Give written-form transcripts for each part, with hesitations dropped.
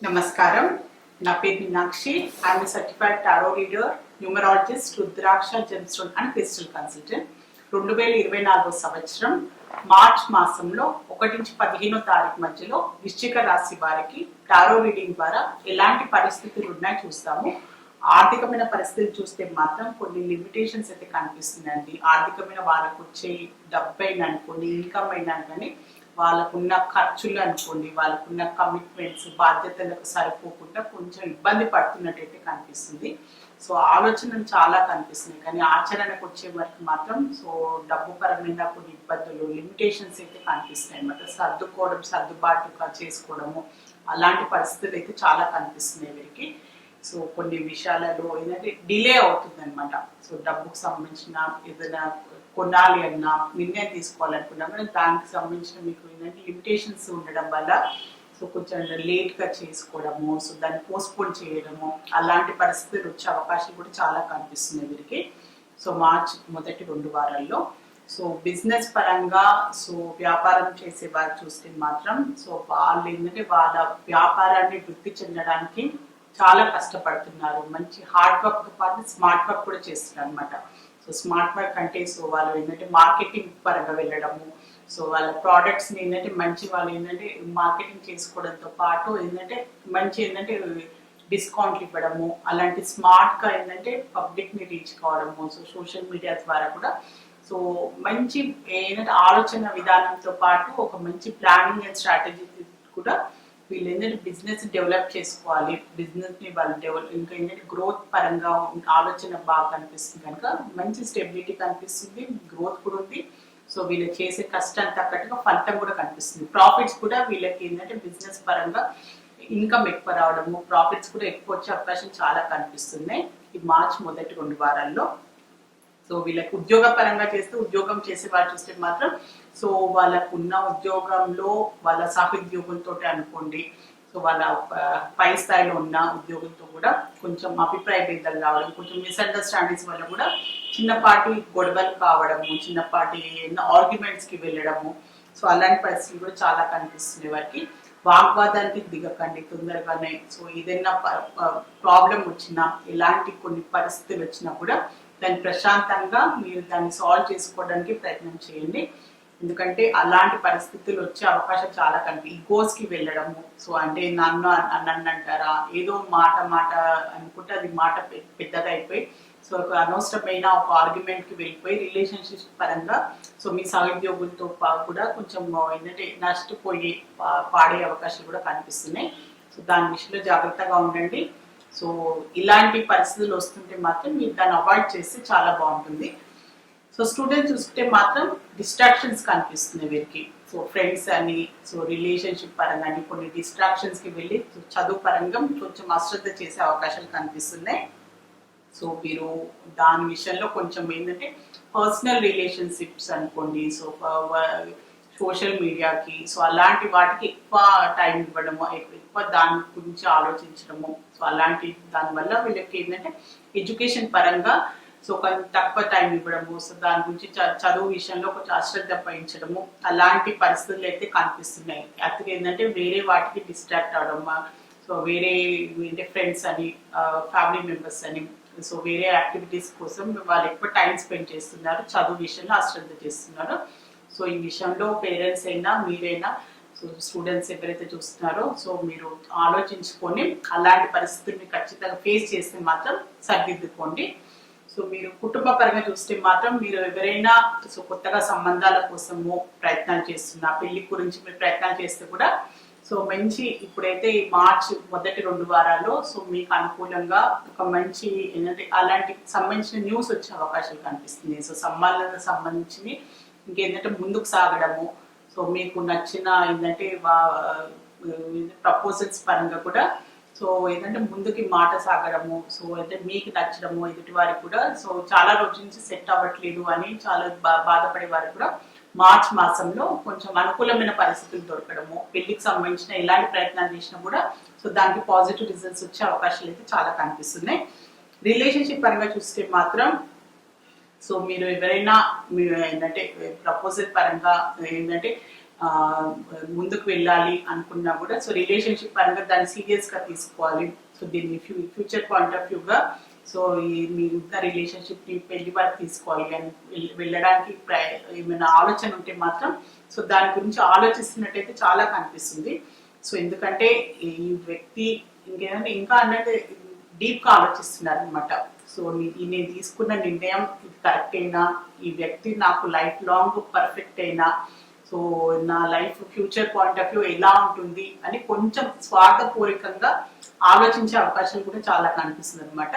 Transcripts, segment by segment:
నమస్కారం. నా పేరు Meenakshi. I'm certified tarot reader, numerologist, rudraksha, gemstone and crystal consultant. 2024 సంవత్సరం మార్చ్ మాసంలో 1 నుంచి 15వ తారీఖు మధ్యలో వృశ్చిక రాశి వారికి టారో రీడింగ్ ద్వారా ఎలాంటి పరిస్థితులు ఉన్నాయో చూస్తాము. ఆర్థికమైన పరిస్థితులు చూస్తే మాత్రం కొన్ని లిమిటేషన్స్ అయితే కనిపిస్తున్నాయండి. ఆర్థికమైన వాళ్ళకు వచ్చే డబ్బు అయినా అనుకోండి, ఇన్కమ్ అయినా కానీ వాళ్ళకున్న ఖర్చులు అనుకోండి, వాళ్ళకున్న కమిట్మెంట్స్, బాధ్యతలకు సరిపోకుండా కొంచెం ఇబ్బంది పడుతున్నట్టయితే కనిపిస్తుంది. సో ఆలోచనలు చాలా కనిపిస్తున్నాయి, కానీ ఆచరణకు వచ్చే వరకు మాత్రం డబ్బు పరమైన కొన్ని ఇబ్బందులు, లిమిటేషన్స్ అయితే కనిపిస్తున్నాయి అన్నమాట. సర్దుకోవడం, సర్దుబాటుగా చేసుకోవడము అలాంటి పరిస్థితులు అయితే చాలా కనిపిస్తున్నాయి వీరికి. సో కొన్ని విషయాలలో ఏంటంటే డిలే అవుతుంది అనమాట. సో డబ్బుకు సంబంధించిన ఏదైనా కొనాలి అన్నా, నిర్ణయం తీసుకోవాలనుకున్నా కూడా దానికి సంబంధించిన మీకు ఏంటంటే లిమిటేషన్స్ ఉండడం వల్ల కొంచెం లేట్గా చేసుకోవడము, సో దాన్ని పోస్ట్పోన్ చేయడము అలాంటి పరిస్థితులు వచ్చే అవకాశం కూడా చాలా కనిపిస్తుంది వీరికి. సో మార్చ్ మొదటి 2 వారాల్లో బిజినెస్ పరంగా వ్యాపారం చేసే వారు చూస్తే మాత్రం వాళ్ళు ఏంటంటే వాళ్ళ వ్యాపారాన్ని వృద్ధి చెందడానికి చాలా కష్టపడుతున్నారు. మంచి హార్డ్ వర్క్తో పాటు స్మార్ట్ వర్క్ కూడా చేస్తున్నారు అనమాట. స్మార్ట్ వర్క్ అంటే వాళ్ళు ఏంటంటే మార్కెటింగ్ పరంగా వెళ్ళడము, వాళ్ళ ప్రోడక్ట్స్ని ఏంటంటే మంచి వాళ్ళు ఏంటంటే మార్కెటింగ్ చేసుకోవడంతో పాటు ఏంటంటే మంచి ఏంటంటే డిస్కౌంట్లు ఇవ్వడము, అలాంటి స్మార్ట్గా ఏంటంటే పబ్లిక్ని రీచ్ కావడము, సోషల్ మీడియా ద్వారా కూడా మంచి ఏంటంటే ఆలోచన విధానంతో పాటు ఒక మంచి ప్లానింగ్ అండ్ స్ట్రాటజీ కూడా వీళ్ళు ఏంటంటే బిజినెస్ డెవలప్ చేసుకోవాలి. బిజినెస్ని వాళ్ళు ఇంకా ఏంటంటే గ్రోత్ పరంగా ఆలోచన బాగా కనిపిస్తుంది కనుక మంచి స్టెబిలిటీ కనిపిస్తుంది, గ్రోత్ కూడా ఉంది. వీళ్ళు చేసే కష్టానికి తగ్గట్టుగా ఫలితం కూడా కనిపిస్తుంది. ప్రాఫిట్స్ కూడా వీళ్ళకి ఏంటంటే బిజినెస్ పరంగా ఇన్కమ్ ఎక్కువ రావడము, ప్రాఫిట్స్ కూడా ఎక్కువ వచ్చే అవకాశం చాలా కనిపిస్తున్నాయి ఈ మార్చ్ మొదటి 2 వారాల్లో. వీళ్ళకి ఉద్యోగ పరంగా చేస్తే, ఉద్యోగం చేసే వాళ్ళు చూస్తే మాత్రం వాళ్ళకు ఉన్న ఉద్యోగంలో వాళ్ళ సహోద్యోగులతో అనుకోండి, వాళ్ళ పై స్థాయిలో ఉన్న ఉద్యోగులతో కూడా కొంచెం అభిప్రాయ భేదాలు రావడం, కొంచెం మిస్అండర్స్టాండింగ్స్ వల్ల కూడా చిన్నపాటి గొడవలు కావడము, చిన్నపాటి ఆర్గ్యుమెంట్స్కి వెళ్ళడము, అలాంటి పరిస్థితులు కూడా చాలా కనిపిస్తున్నాయి వారికి. వాగ్వాదానికి దిగకండి తొందరగానే. ఏదైనా ప్రాబ్లం వచ్చినా, ఎలాంటి కొన్ని పరిస్థితులు వచ్చినా కూడా దాన్ని ప్రశాంతంగా మీరు దాన్ని సాల్వ్ చేసుకోవడానికి ప్రయత్నం చేయండి. ఎందుకంటే అలాంటి పరిస్థితులు వచ్చే అవకాశం చాలా ఈగోస్కి వెళ్ళడము, అంటే నన్ను అంటారా, ఏదో మాట అనుకుంటే అది మాట పెద్దగా అయిపోయి ఒక అనవసరమైన ఒక ఆర్గ్యుమెంట్కి వెళ్ళిపోయి రిలేషన్షిప్ పరంగా మీ సహోద్యోగులతో కూడా కొంచెం ఏంటంటే నష్టపోయి పాడే అవకాశాలు కూడా కనిపిస్తున్నాయి. దాని విషయంలో జాగ్రత్తగా ఉండండి. ఇలాంటి పరిస్థితులు వస్తుంటే మాత్రం మీరు దాన్ని అవాయిడ్ చేస్తే చాలా బాగుంటుంది. స్టూడెంట్స్ చూసుకుంటే మాత్రం డిస్ట్రాక్షన్స్ కనిపిస్తున్నాయి వీరికి. ఫ్రెండ్స్ అని, రిలేషన్షిప్ పరంగా అని కొన్ని డిస్ట్రాక్షన్స్కి వెళ్ళి చదువు పరంగా కొంచెం అశ్రద్ధ చేసే అవకాశాలు కనిపిస్తున్నాయి. మీరు దాని విషయంలో కొంచెం ఏంటంటే పర్సనల్ రిలేషన్షిప్స్ అనుకోండి, సోషల్ మీడియాకి అలాంటి వాటికి ఎక్కువ టైం ఇవ్వడము, ఎక్కువ దాని గురించి ఆలోచించడము, అలాంటి దానివల్ల వీళ్ళకి ఏంటంటే ఎడ్యుకేషన్ పరంగా కొంచెం తక్కువ టైం ఇవ్వడము, దాని గురించి చదువు విషయంలో కొంచెం అశ్రద్ధ వహించడము అలాంటి పరిస్థితులు అయితే కనిపిస్తున్నాయి. అతను ఏంటంటే వేరే వాటికి డిస్ట్రాక్ట్ అవడం, వేరే ఏంటంటే ఫ్రెండ్స్ అని, ఫ్యామిలీ మెంబర్స్ అని, వేరే యాక్టివిటీస్ కోసం వాళ్ళు ఎక్కువ టైం స్పెండ్ చేస్తున్నారు, చదువు విషయంలో అశ్రద్ధ చేస్తున్నారు. ఈ విషయంలో పేరెంట్స్ అయినా మీరైనా స్టూడెంట్స్ ఎవరైతే చూస్తున్నారో మీరు ఆలోచించుకొని అలాంటి పరిస్థితుల్ని ఖచ్చితంగా ఫేస్ చేస్తే మాత్రం సరిదిద్దుకోండి. మీరు కుటుంబ పరంగా చూస్తే మాత్రం మీరు ఎవరైనా కొత్తగా సంబంధాల కోసము ప్రయత్నాలు చేస్తున్నా, పెళ్లి గురించి మీరు ప్రయత్నాలు చేస్తే కూడా మంచి ఇప్పుడైతే ఈ మార్చ్ మొదటి 2 వారాల్లో మీకు అనుకూలంగా ఒక మంచి ఏంటంటే అలాంటి సంబంధించిన న్యూస్ వచ్చే అవకాశాలు కనిపిస్తుంది. సంబంధాలకు సంబంధించి ఇంకేంటంటే ముందుకు సాగడము, మీకు నచ్చిన ఏంటంటే ప్రపోజల్స్ పరంగా కూడా ఏంటంటే ముందుకి మాట సాగడము, అయితే మీకు నచ్చడము, ఎదుటి వారికి కూడా చాలా రోజుల నుంచి సెట్ అవ్వట్లేదు అని చాలా బాధపడే వారికి కూడా మార్చ్ మాసంలో కొంచెం అనుకూలమైన పరిస్థితులు దొరకడము, పెళ్లికి సంబంధించిన ఎలాంటి ప్రయత్నాలు చేసినా కూడా దానికి పాజిటివ్ రిజల్ట్స్ వచ్చే అవకాశాలు అయితే చాలా కనిపిస్తున్నాయి. రిలేషన్షిప్ పరంగా చూస్తే మాత్రం మీరు ఎవరైనా మీరు ఏంటంటే ప్రపోజల్ పరంగా ఏంటంటే ముందుకు వెళ్ళాలి అనుకున్నా కూడా సో రిలేషన్షిప్ పరంగా దాన్ని సీరియస్గా తీసుకోవాలి. సో దీన్ని ఫ్యూచర్ పాయింట్ ఆఫ్ వ్యూగా సో మీ ఉన్న రిలేషన్షిప్ని పెళ్లి వరకు తీసుకోవాలి అని వెళ్ళడానికి ఏమైనా ఆలోచన ఉంటే మాత్రం సో దాని గురించి ఆలోచిస్తున్నట్టయితే చాలా కనిపిస్తుంది. సో ఎందుకంటే ఈ వ్యక్తి ఇంకేంటంటే ఇంకా అన్నట్టు డీప్గా ఆలోచిస్తున్నారు అనమాట. సో నేను తీసుకున్న నిర్ణయం ఇది కరెక్ట్ అయినా, ఈ వ్యక్తి నాకు లైఫ్ లాంగ్ పర్ఫెక్ట్ అయినా, సో నా life future point of view ఎలా ఉంటుంది అని కొంచెం స్వార్థపూరికంగా ఆలోచించే అవకాశం కూడా చాలా కనిపిస్తుంది అనమాట.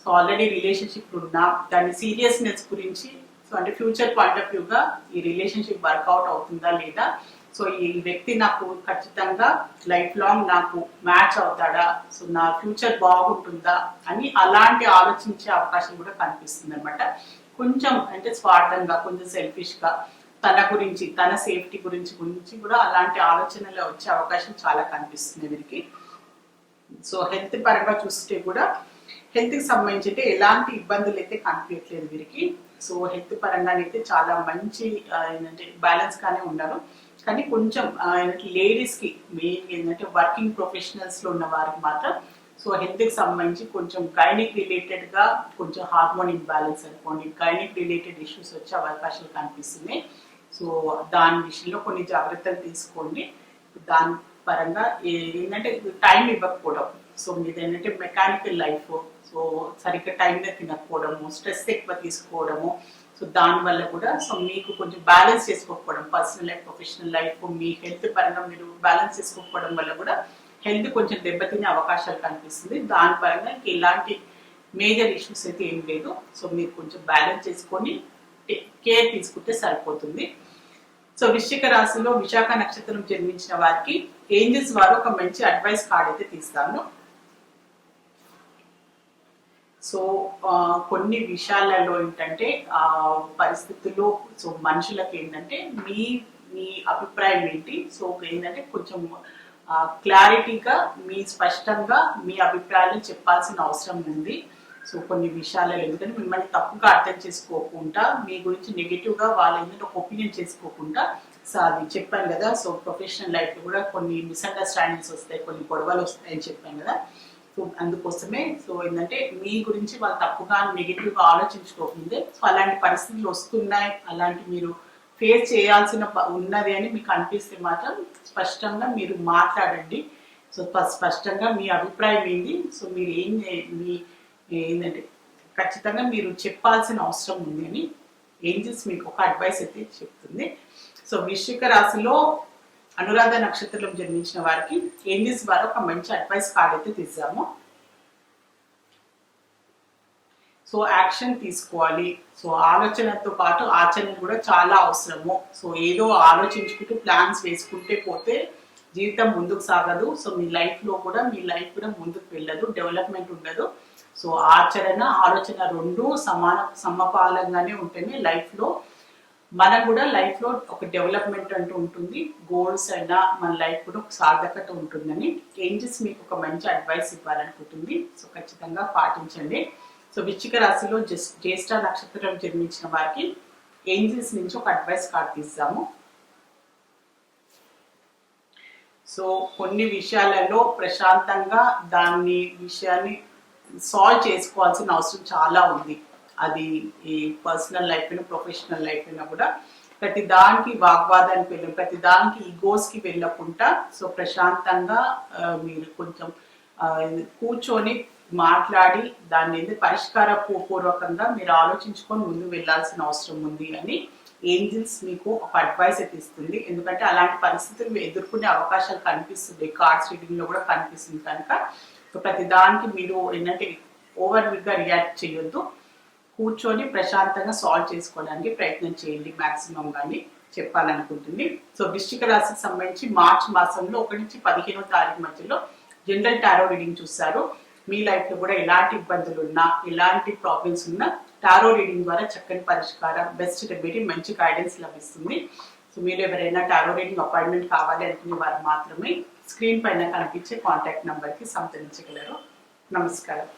సో ఆల్రెడీ రిలేషన్షిప్ ఉన్నా దాని సీరియస్నెస్ గురించి సో అంటే ఫ్యూచర్ పాయింట్ ఆఫ్ వ్యూగా ఈ రిలేషన్షిప్ వర్కౌట్ అవుతుందా లేదా, సో ఈ వ్యక్తి నాకు ఖచ్చితంగా లైఫ్ లాంగ్ నాకు మ్యాచ్ అవుతాడా, సో నా ఫ్యూచర్ బాగుంటుందా అని అలాంటి ఆలోచించే అవకాశం కూడా కనిపిస్తుంది అనమాట. కొంచెం అంటే స్వార్థంగా, కొంచెం సెల్ఫిష్గా తన గురించి, తన సేఫ్టీ గురించి కూడా అలాంటి ఆలోచనలు వచ్చే అవకాశం చాలా కనిపిస్తుంది వీరికి. సో హెల్త్ పరంగా చూస్తే కూడా హెల్త్కి సంబంధించి అయితే ఎలాంటి ఇబ్బందులు అయితే కనిపించట్లేదు వీరికి. సో హెల్త్ పరంగానైతే చాలా మంచి ఏంటంటే బ్యాలెన్స్గానే ఉన్నారు. కానీ కొంచెం లేడీస్కి మెయిన్ ఏంటంటే వర్కింగ్ ప్రొఫెషనల్స్లో ఉన్న వారికి మాత్రం సో హెల్త్కి సంబంధించి కొంచెం గైనిక్ రిలేటెడ్గా కొంచెం హార్మోన్ ఇంబ్యాలెన్స్ అనుకోండి, గైనిక్ రిలేటెడ్ ఇష్యూస్ వచ్చే అవకాశాలు కనిపిస్తున్నాయి. సో దాని విషయంలో కొన్ని జాగ్రత్తలు తీసుకోండి. దాని పరంగా ఏంటంటే టైం ఇవ్వకపోవడం, సో మీది ఏంటంటే మెకానికల్ లైఫ్, సో సరిగ్గా టైంలో తినకపోవడము, స్ట్రెస్ ఎక్కువ తీసుకోవడము, సో దానివల్ల కూడా సో మీకు కొంచెం బ్యాలెన్స్ చేసుకోకపోవడం, పర్సనల్ లైఫ్ ప్రొఫెషనల్ లైఫ్ మీ హెల్త్ పరంగా మీరు బ్యాలెన్స్ చేసుకోకపోవడం వల్ల కూడా హెల్త్ కొంచెం దెబ్బతినే అవకాశాలు కనిపిస్తుంది. దాని పరంగా ఇలాంటి మేజర్ ఇష్యూస్ అయితే ఏం లేదు. సో మీరు కొంచెం బ్యాలెన్స్ చేసుకొని కేర్ తీసుకుంటే సరిపోతుంది. సో వృశ్చిక రాశిలో విశాఖ నక్షత్రం జన్మించిన వారికి ఏంజల్స్ వారు ఒక మంచి అడ్వైస్ కార్డ్ అయితే తీస్తాను. సో కొన్ని విషయాలలో ఏంటంటే పరిస్థితుల్లో సో మనుషులకు ఏంటంటే మీ అభిప్రాయం ఏంటి, సో ఏంటంటే కొంచెం క్లారిటీగా మీ స్పష్టంగా మీ అభిప్రాయాలు చెప్పాల్సిన అవసరం ఉంది. సో కొన్ని విషయాలలో ఎందుకంటే మిమ్మల్ని తప్పుగా అర్థం చేసుకోకుండా, మీ గురించి నెగిటివ్గా వాళ్ళ ఏంటంటే ఒక ఒపీనియన్ చేసుకోకుండా, సో అది చెప్పాను కదా. సో ప్రొఫెషనల్ లైఫ్లో కూడా కొన్ని మిస్అండర్స్టాండింగ్స్ వస్తాయి, కొన్ని గొడవలు వస్తాయని చెప్పాను కదా. సో అందుకోసమే సో ఏంటంటే మీ గురించి వాళ్ళు తప్పుగా నెగిటివ్గా ఆలోచించుకోకుండా, సో అలాంటి పరిస్థితులు వస్తున్నాయి, అలాంటి మీరు ఫేస్ చేయాల్సిన ఉన్నది అని మీకు అనిపిస్తే మాత్రం స్పష్టంగా మీరు మాట్లాడండి. సో స్పష్టంగా మీ అభిప్రాయం ఏంటి, సో మీరు ఏంటంటే ఖచ్చితంగా మీరు చెప్పాల్సిన అవసరం ఉంది అని ఏంజల్స్ మీకు ఒక అడ్వైస్ అయితే చెప్తుంది. సో వృశ్చిక రాశిలో అనురాధ నక్షత్రంలో జన్మించిన వారికి ఏంజల్స్ వారు ఒక మంచి అడ్వైస్ కార్డ్ అయితే తీసాము. సో యాక్షన్ తీసుకోవాలి, సో ఆలోచనతో పాటు ఆచరణ కూడా చాలా అవసరము. సో ఏదో ఆలోచించుకుంటూ ప్లాన్స్ వేసుకుంటే పోతే జీవితం ముందుకు సాగదు. సో మీ లైఫ్ కూడా ముందుకు వెళ్ళదు, డెవలప్మెంట్ ఉండదు. సో ఆలోచన రెండు సమపాలంగానే ఉంటేనే లైఫ్లో మనం కూడా లైఫ్లో ఒక డెవలప్మెంట్ అంటూ ఉంటుంది, గోల్స్ అయినా మన లైఫ్ కూడా ఒక సార్థకత ఉంటుందని ఏంజల్స్ మీకు ఒక మంచి అడ్వైస్ ఇవ్వాలనుకుంటుంది. సో ఖచ్చితంగా పాటించండి. సో వృశ్చిక రాశిలో జ్యేష్ఠ నక్షత్రం జన్మించిన వారికి ఏంజల్స్ నుంచి ఒక అడ్వైస్ కార్డ్ తీస్తాము. సో కొన్ని విషయాలలో ప్రశాంతంగా విషయాన్ని సాల్వ్ చేసుకోవాల్సిన అవసరం చాలా ఉంది. అది ఈ పర్సనల్ లైఫ్ అయినా ప్రొఫెషనల్ లైఫ్ అయినా కూడా ప్రతి దానికి వాగ్వాదానికి వెళ్ళి ప్రతి దానికి ఈగోస్కి వెళ్ళకుండా సో ప్రశాంతంగా మీరు కొంచెం కూర్చొని మాట్లాడి దాన్ని పరిష్కార పూర్వకంగా మీరు ఆలోచించుకొని ముందు వెళ్ళాల్సిన అవసరం ఉంది అని ఏంజల్స్ మీకు ఒక అడ్వైస్ అయితే ఇస్తుంది. ఎందుకంటే అలాంటి పరిస్థితులు ఎదుర్కొనే అవకాశాలు కనిపిస్తుంది, కార్డ్స్ రీడింగ్ లో కూడా కనిపిస్తుంది కనుక సో ప్రతి దానికి మీరు ఏంటంటే ఓవర్గా రియాక్ట్ చేయొద్దు, కూర్చొని ప్రశాంతంగా సాల్వ్ చేసుకోవడానికి ప్రయత్నం చేయండి మ్యాక్సిమం గాని చెప్పాలనుకుంటుంది. సో వృశ్చిక రాశికి సంబంధించి మార్చి మాసంలో 1 నుంచి 15వ తారీఖు మధ్యలో జనరల్ టారో రీడింగ్ చూస్తారు. మీ లైఫ్ లో కూడా ఎలాంటి ఇబ్బందులు ఉన్నా, ఎలాంటి ప్రాబ్లమ్స్ ఉన్నా టారో రీడింగ్ ద్వారా చక్కని పరిష్కారం, బెస్ట్ రెమెడీ, మంచి గైడెన్స్ లభిస్తుంది. సో మీరు ఎవరైనా టారో రీడింగ్ అపాయింట్మెంట్ కావాలి అనుకునే వారు మాత్రమే స్క్రీన్ పైన కనిపించే కాంటాక్ట్ నంబర్కి సంప్రదించగలరు. నమస్కారం.